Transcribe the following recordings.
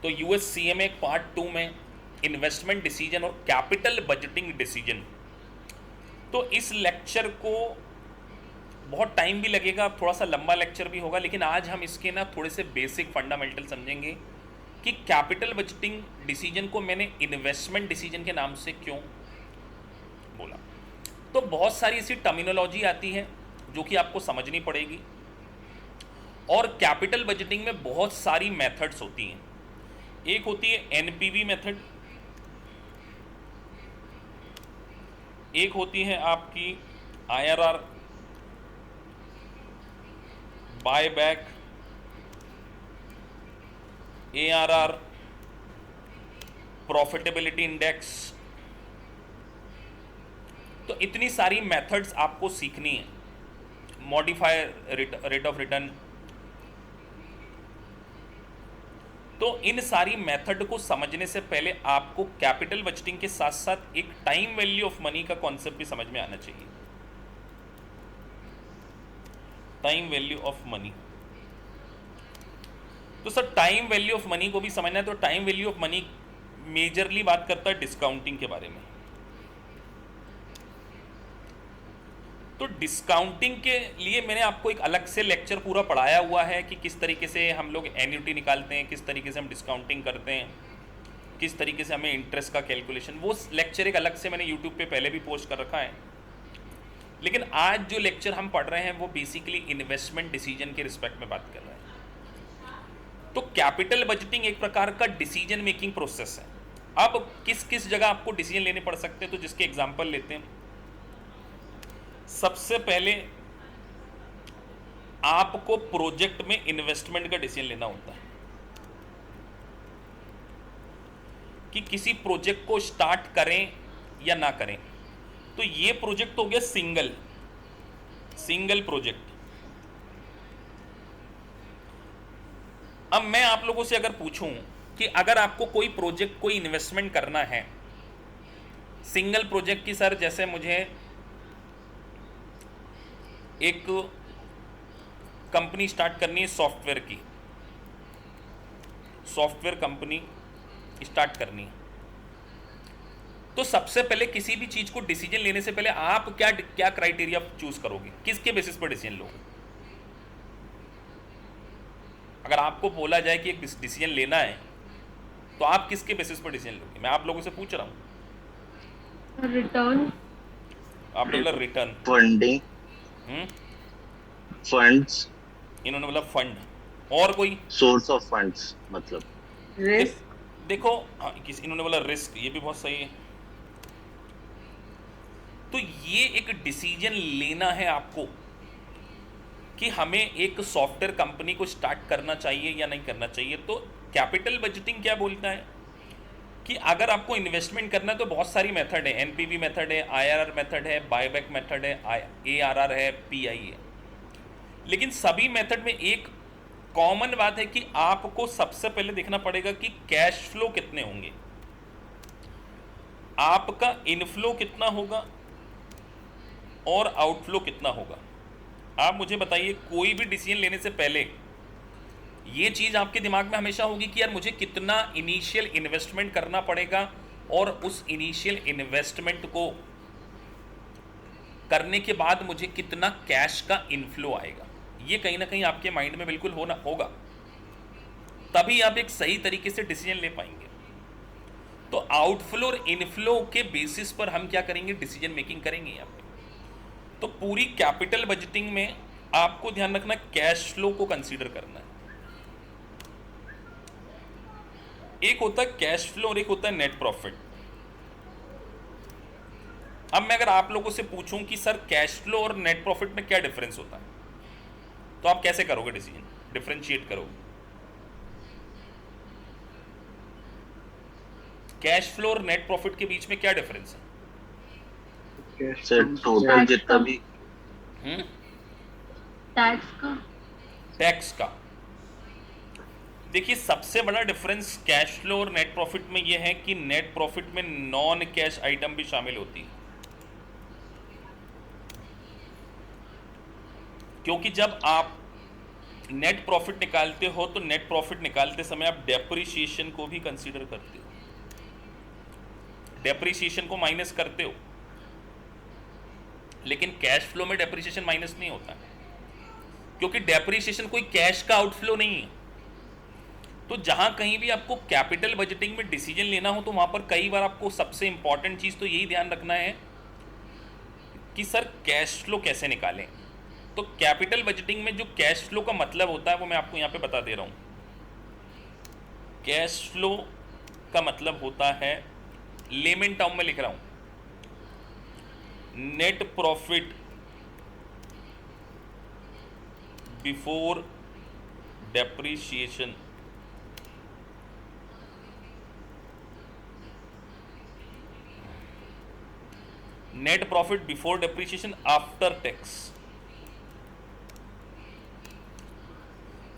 तो USCMA part 2 में investment decision और कैपिटल बजटिंग डिसीजन। तो इस लेक्चर को बहुत टाइम भी लगेगा, थोड़ा सा लंबा लेक्चर भी होगा, लेकिन आज हम इसके ना थोड़े से बेसिक फंडामेंटल समझेंगे कि कैपिटल बजटिंग डिसीजन को मैंने इन्वेस्टमेंट डिसीजन के नाम से क्यों बोला। तो बहुत सारी ऐसी टर्मिनोलॉजी आती है जो कि आपको समझनी पड़ेगी, और कैपिटल बजटिंग में बहुत सारी मेथड्स होती हैं। एक होती है एनपीवी मेथड, एक होती है आपकी IRR, buy back, ARR, profitability index. तो इतनी सारी मेथड्स आपको सीखनी है, मॉडिफायर रेट ऑफ रिटर्न। तो इन सारी मेथड को समझने से पहले आपको कैपिटल बजटिंग के साथ साथ एक टाइम वैल्यू ऑफ मनी का कॉन्सेप्ट भी समझ में आना चाहिए। टाइम वैल्यू ऑफ मनी, तो sir time value of money को भी समझना है। तो time value of money majorly बात करता है डिस्काउंटिंग के बारे में। तो डिस्काउंटिंग के लिए मैंने आपको एक अलग से लेक्चर पूरा पढ़ाया हुआ है कि किस तरीके से हम लोग एन्युटी निकालते हैं, किस तरीके से हम डिस्काउंटिंग करते हैं, किस तरीके से हमें इंटरेस्ट का कैलकुलेशन। वो लेक्चर एक अलग से मैंने यूट्यूब पे पहले भी पोस्ट कर रखा है। लेकिन आज जो लेक्चर हम पढ़ रहे हैं वो बेसिकली इन्वेस्टमेंट डिसीजन के रिस्पेक्ट में बात कर रहे हैं। तो कैपिटल बजटिंग एक प्रकार का डिसीजन मेकिंग प्रोसेस है। अब किस किस जगह आपको डिसीजन लेने पड़ सकते हैं, तो जिसके एग्जाम्पल लेते हैं। सबसे पहले आपको प्रोजेक्ट में इन्वेस्टमेंट का डिसीजन लेना होता है कि किसी प्रोजेक्ट को स्टार्ट करें या ना करें। तो ये प्रोजेक्ट हो गया सिंगल प्रोजेक्ट। अब मैं आप लोगों से अगर पूछूं कि अगर आपको कोई प्रोजेक्ट, कोई इन्वेस्टमेंट करना है सिंगल प्रोजेक्ट की, सर जैसे मुझे एक कंपनी स्टार्ट करनी है, सॉफ्टवेयर की, सॉफ्टवेयर कंपनी स्टार्ट करनी है, तो सबसे पहले किसी भी चीज को डिसीजन लेने से पहले आप क्या क्या क्राइटेरिया चूज करोगे, किसके बेसिस पर डिसीजन लोगे? अगर आपको बोला जाए कि एक डिसीजन लेना है तो आप किसके बेसिस पर डिसीजन लोगे? मैं आप लोगों से पूछ रहा हूं। रिटर्न, आपने बोला रिटर्न, फंडिंग, फंड्स, इन्होंने बोला फंड, और कोई सोर्स ऑफ फंड्स मतलब रिस्क। देखो इन्होंने बोला रिस्क, ये भी बहुत सही है। तो ये एक डिसीजन लेना है आपको कि हमें एक सॉफ्टवेयर कंपनी को स्टार्ट करना चाहिए या नहीं करना चाहिए। तो कैपिटल बजटिंग क्या बोलता है कि अगर आपको इन्वेस्टमेंट करना है तो बहुत सारी मेथड है, एनपीवी मेथड है, आईआरआर मेथड है, बायबैक मेथड है, एआरआर है, पीआई है। लेकिन सभी मेथड में एक कॉमन बात है कि आपको सबसे पहले देखना पड़ेगा कि कैश फ्लो कितने होंगे, आपका इनफ्लो कितना होगा और आउटफ्लो कितना होगा। आप मुझे बताइए, कोई भी डिसीजन लेने से पहले ये चीज़ आपके दिमाग में हमेशा होगी कि यार मुझे कितना इनिशियल इन्वेस्टमेंट करना पड़ेगा और उस इनिशियल इन्वेस्टमेंट को करने के बाद मुझे कितना कैश का इनफ्लो आएगा। ये कहीं ना कहीं आपके माइंड में बिल्कुल होगा, तभी आप एक सही तरीके से डिसीजन ले पाएंगे। तो आउटफ्लो और इनफ्लो के बेसिस पर हम क्या करेंगे, डिसीजन मेकिंग करेंगे यहाँ पे। तो पूरी कैपिटल बजटिंग में आपको ध्यान रखना कैश फ्लो को कंसीडर करना है। एक होता है कैश फ्लो और एक होता है नेट प्रॉफिट। अब मैं अगर आप लोगों से पूछूं कि सर कैश फ्लो और नेट प्रॉफिट में क्या डिफरेंस होता है, तो आप कैसे करोगे डिसीजन, डिफरेंशिएट करोगे? कैश फ्लो और नेट प्रॉफिट के बीच में क्या डिफरेंस है? सर टोटल जितना भी टैक्स का। देखिए सबसे बड़ा डिफरेंस कैश फ्लो और नेट प्रॉफिट में यह है कि नेट प्रॉफिट में नॉन कैश आइटम भी शामिल होती है। क्योंकि जब आप नेट प्रॉफिट निकालते हो तो नेट प्रॉफिट निकालते समय आप डेप्रिसिएशन को भी कंसीडर करते हो, डेप्रिसिएशन को माइनस करते हो, लेकिन कैश फ्लो में डेप्रिसिएशन माइनस नहीं होता है, क्योंकि डेप्रिसिएशन कोई कैश का आउटफ्लो नहीं है। तो जहां कहीं भी आपको कैपिटल बजटिंग में डिसीजन लेना हो तो वहां पर कई बार आपको सबसे इंपॉर्टेंट चीज तो यही ध्यान रखना है कि सर कैश फ्लो कैसे निकालें। तो कैपिटल बजटिंग में जो कैश फ्लो का मतलब होता है वो मैं आपको यहाँ पे बता दे रहा हूँ। कैश फ्लो का मतलब होता है, लेमन टर्म में लिख रहा हूँ, net profit before depreciation net profit before depreciation after tax,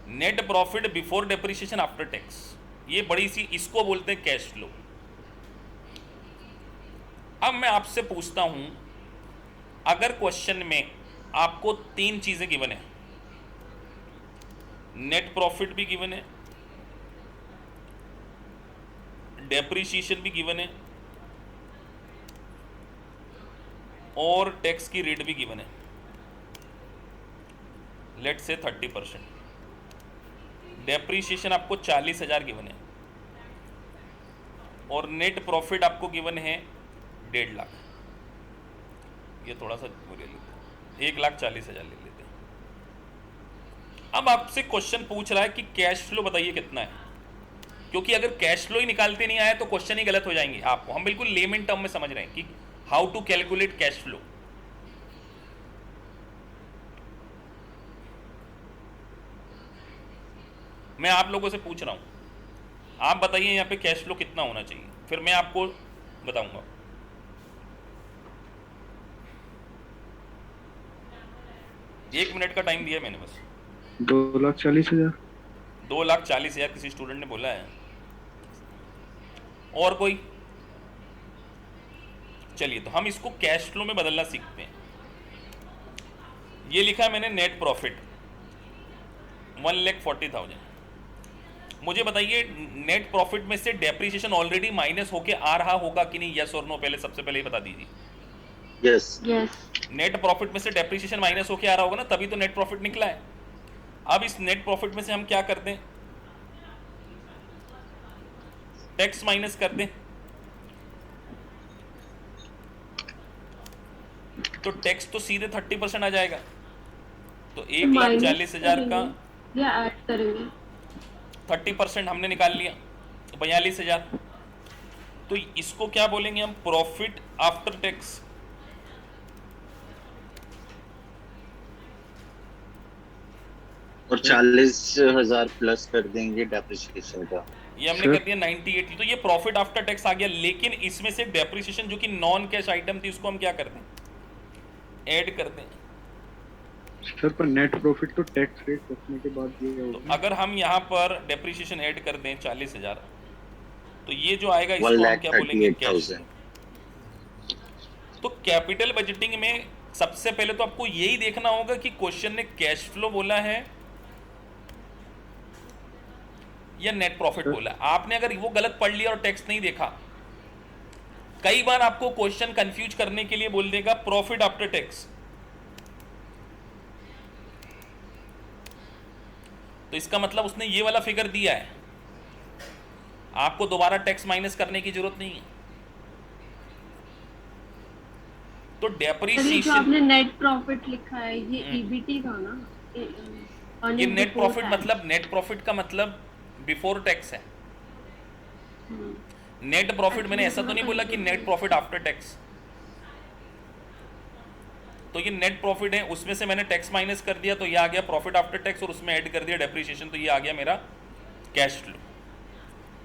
net profit before depreciation after tax, ये बड़ी सी, इसको बोलते हैं कैश फ्लो। अब मैं आपसे पूछता हूं, अगर क्वेश्चन में आपको तीन चीजें गिवन है, नेट प्रॉफिट भी गिवन है, डेप्रिसिएशन भी गिवन है और टैक्स की रेट भी गिवन है, लेट से 30%, डेप्रिसिएशन आपको 40,000 गिवन है और नेट प्रॉफिट आपको गिवन है 1.5 लाख, ये थोड़ा सा वो ले लेते हैं, 1,40,000 ले लेते हैं। अब आपसे क्वेश्चन पूछ रहा है कि कैश फ्लो बताइए कितना है, क्योंकि अगर कैश फ्लो ही निकालते नहीं आए तो क्वेश्चन ही गलत हो जाएंगे आपको। हम बिल्कुल लेमन टर्म में समझ रहे हैं कि how to calculate cash flow. मैं आप लोगों से पूछ रहा हूं, आप बताइए यहाँ पे कैश फ्लो कितना होना चाहिए, फिर मैं आपको बताऊंगा। एक मिनट का टाइम दिया मैंने बस। 2,40,000। 2,40,000 किसी स्टूडेंट ने बोला है। और कोई? चलिए तो हम इसको कैश फ्लो में बदलना सीखते हैं। ये लिखा है मैंने नेट प्रॉफिट 1,40,000। मुझे बताइए नेट प्रॉफिट में से डेप्रिसिएशन ऑलरेडी माइनस होके आ रहा होगा कि नहीं, यस और नो, पहले सबसे पहले ये बता दीजिए। यस नेट प्रॉफिट में से डेप्रिसिएशन माइनस होके आ रहा होगा ना, तभी तो नेट प्रॉफिट निकला है। अब इस नेट प्रॉफिट में से हम क्या कर दें, टैक्स माइनस कर दें, तो टैक्स तो सीधे 30% आ जाएगा। तो 1,40,000 का या ऐड करेंगे 30% हमने निकाल लिया तो 42,000। तो इसको क्या बोलेंगे हम, प्रॉफिट आफ्टर टैक्स। और 40,000 प्लस कर देंगे डेप्रिसिएशन का। ये हमने कर दिया 98, तो ये प्रॉफिट आफ्टर टैक्स आ गया। लेकिन इसमें से डेप्रिसिएशन जो कि नॉन कैश आइटम थी उसको हम क्या कर दें, ऐड कर दें। सर पर नेट प्रॉफिट तो टैक्स रेट रखने के बाद ये तो होगा। अगर हम यहाँ पर डेप्रिसिएशन ऐड कर दें 40,000, तो ये जो आएगा इसको हम क्या बोलेंगे, कैश। 1,38,000। तो कैपिटल बजटिंग में सबसे पहले तो आपको यही देखना होगा कि क्वेश्चन ने कैश फ्लो बोला है या नेट प्रॉफिट बोला है। आपने अगर वो गलत पढ़ लिया और टैक्स नहीं देखा, कई बार आपको क्वेश्चन कंफ्यूज करने के लिए बोल देगा प्रॉफिट आफ्टर टैक्स, तो इसका मतलब उसने ये वाला फिगर दिया है, आपको दोबारा टैक्स माइनस करने की जरूरत नहीं है। तो सर ये जो डेप्रिसिएशन, आपने नेट प्रॉफिट लिखा है ये ईबीटी था ना, ये नेट प्रॉफिट मतलब, नेट प्रॉफिट का मतलब बिफोर टैक्स है। नेट प्रॉफिट मैंने ऐसा तो नहीं बोला कि नेट प्रॉफिट आफ्टर टैक्स। तो ये नेट प्रॉफिट है, उसमें से मैंने टैक्स माइनस कर दिया तो ये आ गया प्रॉफिट आफ्टर टैक्स, और उसमें ऐड कर दिया डेप्रिसिएशन, तो ये आ गया मेरा कैश फ्लो।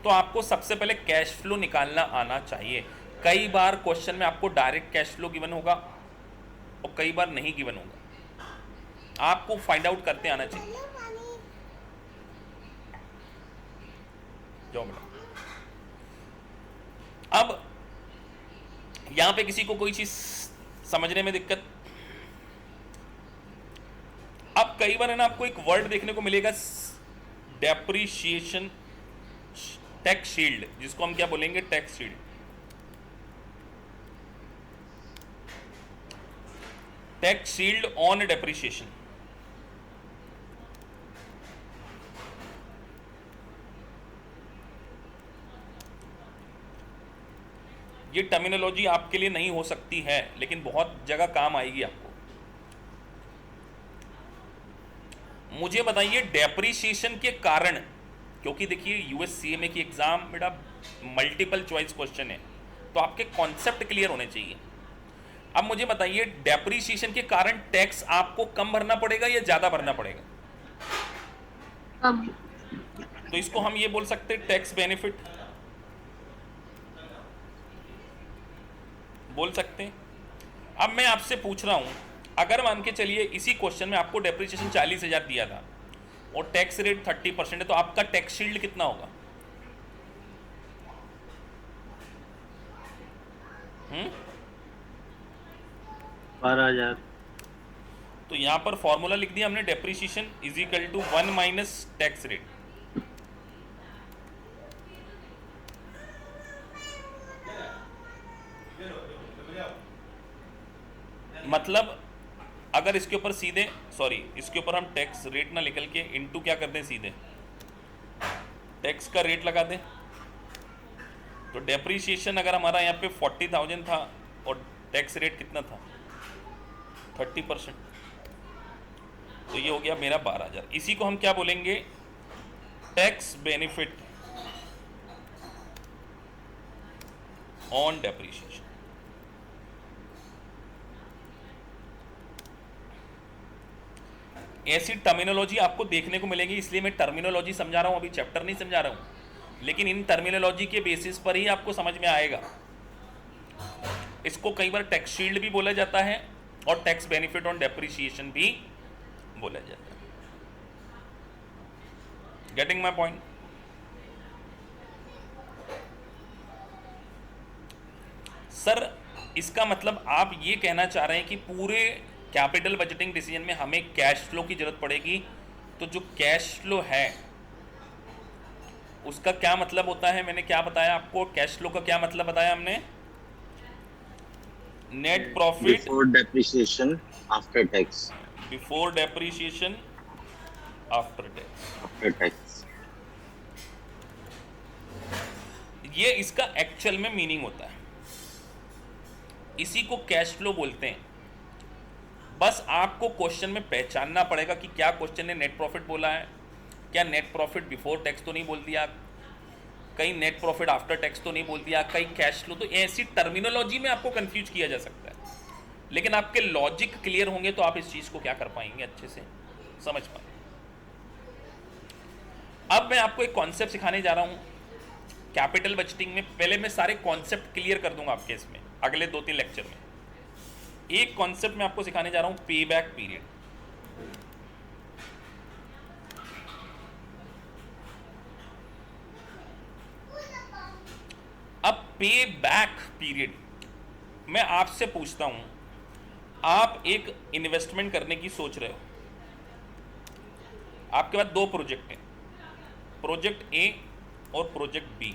तो आपको सबसे पहले कैश फ्लो निकालना आना चाहिए। कई बार क्वेश्चन में आपको डायरेक्ट कैश फ्लो गिवन होगा और कई बार नहीं गिवन होगा, आपको फाइंड आउट करते आना चाहिए। जाओ बेटा। अब यहां पे किसी को कोई चीज समझने में दिक्कत? अब कई बार है ना आपको एक वर्ड देखने को मिलेगा, डेप्रिशिएशन टैक्स शील्ड, जिसको हम क्या बोलेंगे, tax shield. Tax shield on depreciation. ये टर्मिनोलॉजी आपके लिए नहीं हो सकती है, लेकिन बहुत जगह काम आएगी आपको। मुझे बताइए डेप्रिसिएशन के कारण, क्योंकि देखिए यूएससीएमए की एग्जाम बेटा मल्टीपल चॉइस क्वेश्चन है, तो आपके कॉन्सेप्ट क्लियर होने चाहिए। अब मुझे बताइए डेप्रिसिएशन के कारण टैक्स आपको कम भरना पड़ेगा या ज्यादा भरना पड़ेगा? कम। तो इसको हम ये बोल सकते हैं टैक्स बेनिफिट बोल सकते हैं। अब मैं आपसे पूछ रहा हूं, अगर मान के चलिए इसी क्वेश्चन में आपको डेप्रिसिएशन 40,000 दिया था और टैक्स रेट 30% है, तो आपका टैक्स शील्ड कितना होगा? 12,000। तो यहां पर फॉर्मूला लिख दिया हमने, depreciation is equal to 1 minus tax rate. मतलब अगर इसके ऊपर सीधे, सॉरी इसके ऊपर हम टैक्स रेट ना निकल के इनटू क्या कर दें, सीधे टैक्स का रेट लगा दें, तो डेप्रिसिएशन अगर हमारा यहाँ पे 40,000 था और टैक्स रेट कितना था 30%, तो ये हो गया मेरा 12,000। इसी को हम क्या बोलेंगे, टैक्स बेनिफिट ऑन डेप्रिसिएशन। ऐसी टर्मिनोलॉजी आपको देखने को मिलेगी, इसलिए मैं टर्मिनोलॉजी समझा रहा हूं, अभी चैप्टर नहीं समझा रहा हूं, लेकिन इन टर्मिनोलॉजी के बेसिस पर ही आपको समझ में आएगा। इसको कई बार टैक्स शील्ड भी बोला जाता है और टैक्स बेनिफिट ऑन डेप्रिसिएशन भी बोला जाता है। Getting my point? सर इसका मतलब आप ये कहना चाह रहे हैं कि पूरे कैपिटल बजटिंग डिसीजन में हमें कैश फ्लो की जरूरत पड़ेगी, तो जो कैश फ्लो है उसका क्या मतलब होता है? मैंने क्या बताया आपको, कैश फ्लो का क्या मतलब बताया हमने? Net profit before depreciation after tax. Before depreciation after tax. After tax. ये इसका एक्चुअल में मीनिंग होता है, इसी को कैश फ्लो बोलते हैं। बस आपको क्वेश्चन में पहचानना पड़ेगा कि क्या क्वेश्चन ने नेट प्रॉफिट बोला है, क्या नेट प्रॉफिट बिफोर टैक्स तो नहीं बोल दिया, कहीं नेट प्रॉफिट आफ्टर टैक्स तो नहीं बोल दिया, कहीं कैश फ्लो। तो ऐसी टर्मिनोलॉजी में आपको कंफ्यूज किया जा सकता है, लेकिन आपके लॉजिक क्लियर होंगे तो आप इस चीज को क्या कर पाएंगे, अच्छे से समझ पाएंगे। अब मैं आपको एक कॉन्सेप्ट सिखाने जा रहा हूं कैपिटल बजटिंग में। पहले मैं सारे कॉन्सेप्ट क्लियर कर दूंगा आपके इसमें अगले 2-3 लेक्चर में। एक कॉन्सेप्ट मैं आपको सिखाने जा रहा हूं, पे बैक पीरियड। अब पे बैक पीरियड, मैं आपसे पूछता हूं, आप एक इन्वेस्टमेंट करने की सोच रहे हो, आपके पास 2 प्रोजेक्ट हैं, प्रोजेक्ट ए और प्रोजेक्ट बी।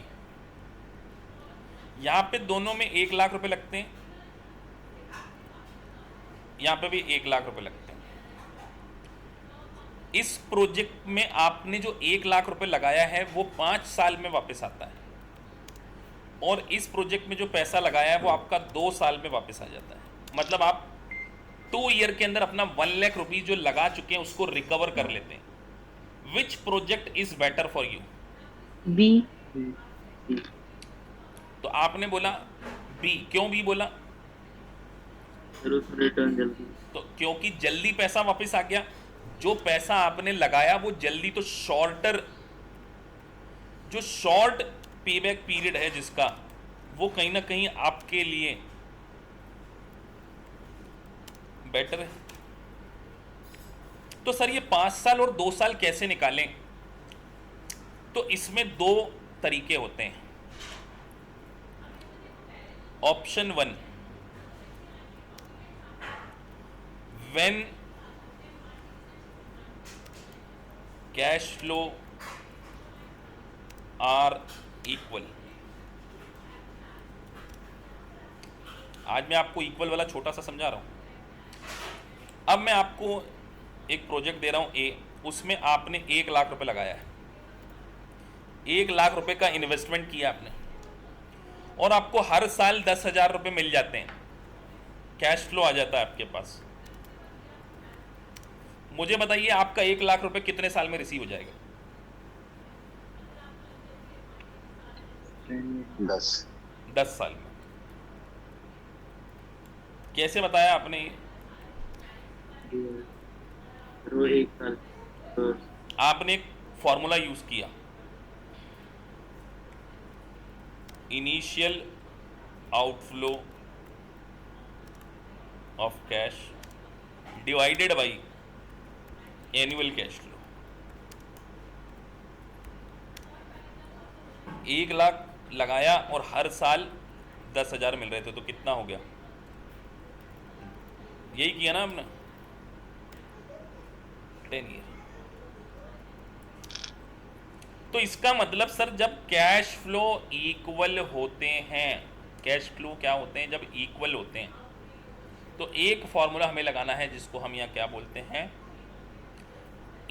यहां पे दोनों में 1 लाख रुपए लगते हैं, यहां पे भी 1 लाख रुपए लगते हैं। इस प्रोजेक्ट में आपने जो 1 लाख रुपए लगाया है वो 5 साल में वापस आता है, और इस प्रोजेक्ट में जो पैसा लगाया है वो आपका 2 साल में वापस आ जाता है। मतलब आप 2 ईयर के अंदर अपना 1 लाख रुपये जो लगा चुके हैं उसको रिकवर कर लेते हैं। Which project is better for you? B. तो आपने बोला बी, क्यों बी बोला? रिटर्न जल्दी। तो क्योंकि जल्दी पैसा वापस आ गया, जो पैसा आपने लगाया वो जल्दी, तो शॉर्टर, जो शॉर्ट पेबैक पीरियड है जिसका, वो कहीं ना कहीं आपके लिए बेटर है। तो सर ये 5 साल और 2 साल कैसे निकालें? तो इसमें 2 तरीके होते हैं। Option 1, when cash flow are equal. आज मैं आपको इक्वल वाला छोटा सा समझा रहा हूँ। अब मैं आपको एक प्रोजेक्ट दे रहा हूँ ए, उसमें आपने 1 लाख रुपए लगाया है, 1 लाख रुपए का इन्वेस्टमेंट किया आपने, और आपको हर साल 10,000 रुपये मिल जाते हैं, कैश फ्लो आ जाता है आपके पास। मुझे बताइए आपका 1 लाख रुपए कितने साल में रिसीव हो जाएगा? 10 साल में। कैसे बताया आपने? वो 1 साल तो आपने एक फॉर्मूला यूज किया, initial outflow of cash divided by annual cash flow. 1 lakh लगाया और हर साल 10,000 मिल रहे थे, तो कितना हो गया? यही किया ना आपने, 10 ईयर। तो इसका मतलब सर जब कैश फ्लो इक्वल होते हैं, कैश फ्लो क्या होते हैं? जब इक्वल होते हैं तो एक फॉर्मूला हमें लगाना है जिसको हम यहाँ क्या बोलते हैं?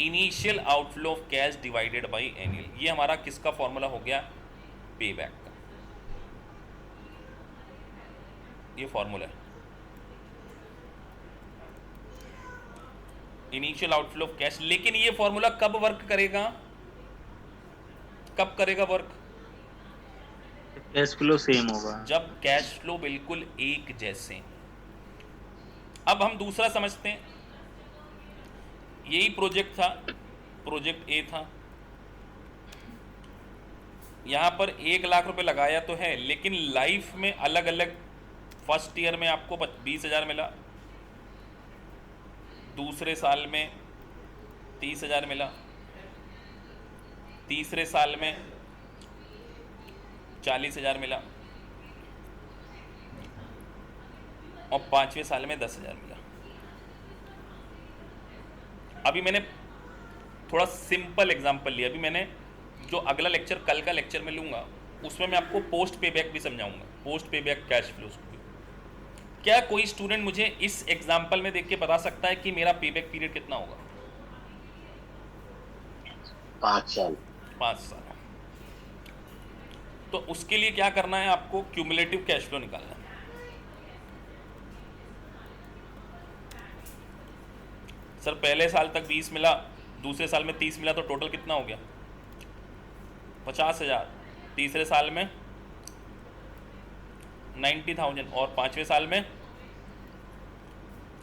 Initial outflow of cash divided by annual. ये हमारा किसका फॉर्मूला हो गया? पे बैक का। ये फॉर्मूला है इनिशियल आउटफ्लो ऑफ कैश। लेकिन ये फॉर्मूला कब वर्क करेगा? कब करेगा वर्क? कैश फ्लो सेम होगा जब कैश फ्लो बिल्कुल एक जैसे। अब हम दूसरा समझते हैं। यही प्रोजेक्ट था, प्रोजेक्ट ए था, यहां पर 1 लाख रुपए लगाया तो है, लेकिन लाइफ में अलग अलग, फर्स्ट ईयर में आपको 20,000 मिला, दूसरे साल में 30,000 मिला, तीसरे साल में 40,000 मिला, और 5वें साल में 10,000 मिला। अभी मैंने थोड़ा सिंपल एग्जांपल लिया। अभी मैंने जो अगला लेक्चर, कल का लेक्चर में लूंगा, उसमें मैं आपको पोस्ट पे बैक भी समझाऊंगा, पोस्ट पे बैक कैश फ्लो को भी। क्या कोई स्टूडेंट मुझे इस एग्जांपल में देख के बता सकता है कि मेरा पे बैक पीरियड कितना होगा? 5 साल 5 साल। तो उसके लिए क्या करना है? आपको क्यूमुलेटिव कैश फ्लो निकालना है। सर पहले साल तक 20 मिला, दूसरे साल में 30 मिला, तो टोटल कितना हो गया? 50,000। तीसरे साल में 90,000, और 5वें साल में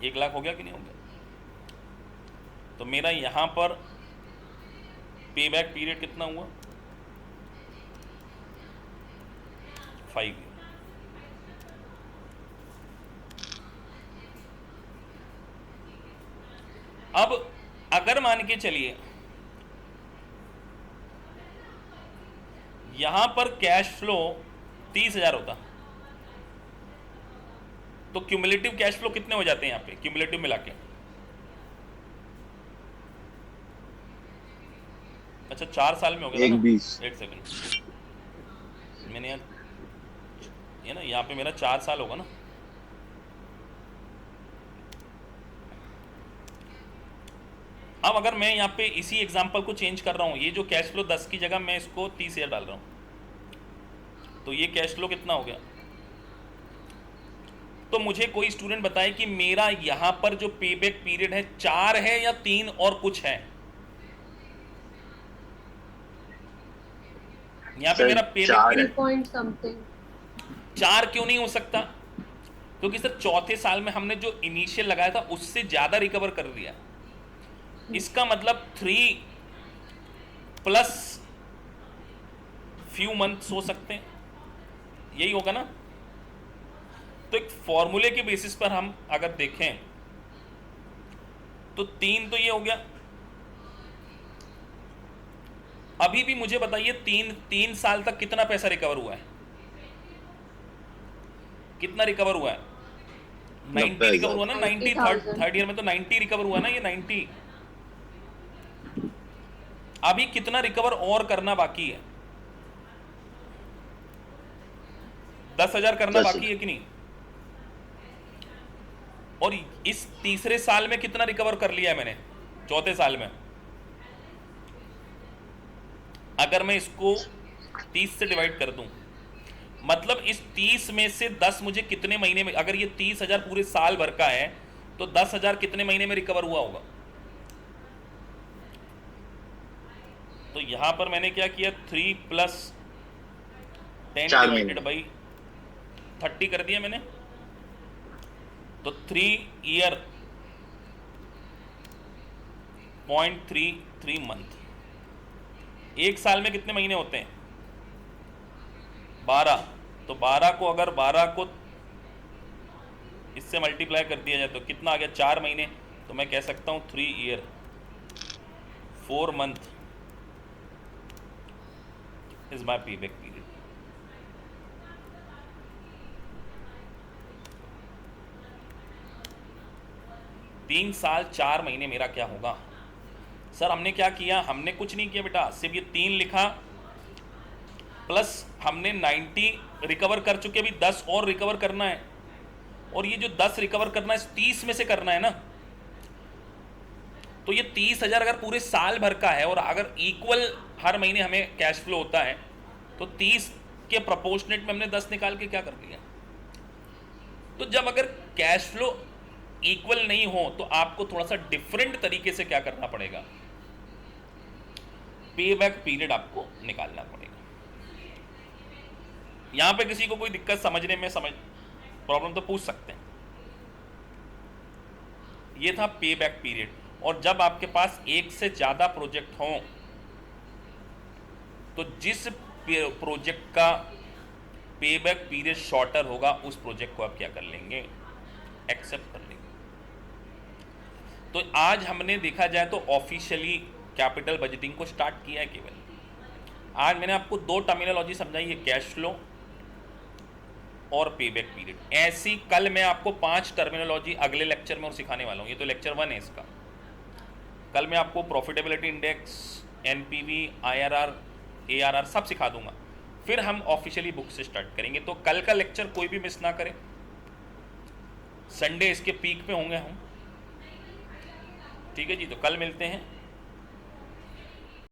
1 लाख हो गया कि नहीं हो गया? तो मेरा यहां पर पे बैक पीरियड कितना हुआ? 5 ईयर। अब अगर मान के चलिए यहां पर कैश फ्लो 30,000 होता, तो क्यूमुलेटिव कैश फ्लो कितने हो जाते हैं यहां पे क्यूमुलेटिव मिला के? अच्छा 4 साल में हो गया ना? 20 एक सेकंड, मैंने यहाँ ये ना, यहाँ पे मेरा 4 साल होगा ना। अब अगर मैं यहाँ पे इसी एग्जांपल को चेंज कर रहा हूँ, ये जो कैश फ्लो 10 की जगह मैं इसको 30,000 डाल रहा हूँ, तो ये कैश फ्लो कितना हो गया? तो मुझे कोई स्टूडेंट बताए कि मेरा यहाँ पर जो पे बैक पीरियड है 4 है या 3 और कुछ है? यहाँ पे मेरा पे बैक पीरियड पॉइंट समथिंग 4 क्यों नहीं हो सकता? क्योंकि सर चौथे साल में हमने जो इनिशियल लगाया था उससे ज्यादा रिकवर कर दिया। इसका मतलब 3 प्लस फ्यू मंथ्स हो सकते हैं, यही होगा ना? तो एक फॉर्मूले के बेसिस पर हम अगर देखें तो 3 तो ये हो गया। अभी भी मुझे बताइए 3 साल तक कितना पैसा रिकवर हुआ है? कितना रिकवर हुआ है? 90 रिकवर हुआ ना? 90 थर्ड ईयर में तो 90 रिकवर हुआ ना? ये 90 अभी कितना रिकवर और करना बाकी है? 10,000 करना 10,000 बाकी है कि नहीं? और इस तीसरे साल में कितना रिकवर कर लिया है मैंने, चौथे साल में? अगर मैं इसको 30 से डिवाइड कर दूं, मतलब इस 30 में से 10 मुझे कितने महीने में, अगर ये 30,000 पूरे साल भर का है तो 10,000 कितने महीने में रिकवर हुआ होगा? तो यहां पर मैंने क्या किया, 3 + 10 4 डिवाइडेड महीने। बाई 30 कर दिया मैंने। तो 3 ईयर 0.33 मंथ। एक साल में कितने महीने होते हैं? 12। तो 12 को अगर 12 को इससे मल्टीप्लाई कर दिया जाए तो कितना आ गया, 4 महीने। तो मैं कह सकता हूं 3 ईयर 4 मंथ इज माई पे बैक पीरियड। तीन साल 4 महीने मेरा क्या होगा? सर हमने क्या किया, हमने कुछ नहीं किया बेटा, सिर्फ ये 3 लिखा, प्लस हमने 90 रिकवर कर चुके, अभी 10 और रिकवर करना है। और ये जो 10 रिकवर करना है इस 30 में से करना है ना। तो ये 30,000 अगर पूरे साल भर का है और अगर इक्वल हर महीने हमें कैश फ्लो होता है तो 30 के प्रोपोर्शनेट में हमने 10 निकाल के क्या कर दिया। तो जब अगर कैश फ्लो इक्वल नहीं हो तो आपको थोड़ा सा डिफरेंट तरीके से क्या करना पड़ेगा, पे बैक पीरियड आपको निकालना पड़ेगा। यहां पे किसी को कोई दिक्कत समझने में प्रॉब्लम तो पूछ सकते हैं। ये था पे बैक पीरियड। और जब आपके पास एक से ज्यादा प्रोजेक्ट हो तो जिस प्रोजेक्ट का पे बैक पीरियड शॉर्टर होगा उस प्रोजेक्ट को आप क्या कर लेंगे, एक्सेप्ट कर लेंगे। तो आज हमने देखा जाए तो ऑफिशियली कैपिटल बजटिंग को स्टार्ट किया है। केवल आज मैंने आपको 2 टर्मिनोलॉजी समझाई है, कैश फ्लो और पे बैक पीरियड। ऐसी कल मैं आपको 5 टर्मिनोलॉजी अगले लेक्चर में और सिखाने वाला हूँ। ये तो लेक्चर 1 है इसका। कल मैं आपको profitability index, NPV, IRR, ARR सब सिखा दूंगा। फिर हम ऑफिशियली बुक से स्टार्ट करेंगे। तो कल का लेक्चर कोई भी मिस ना करें। संडे इसके पीक पे होंगे हम। ठीक है जी, तो कल मिलते हैं।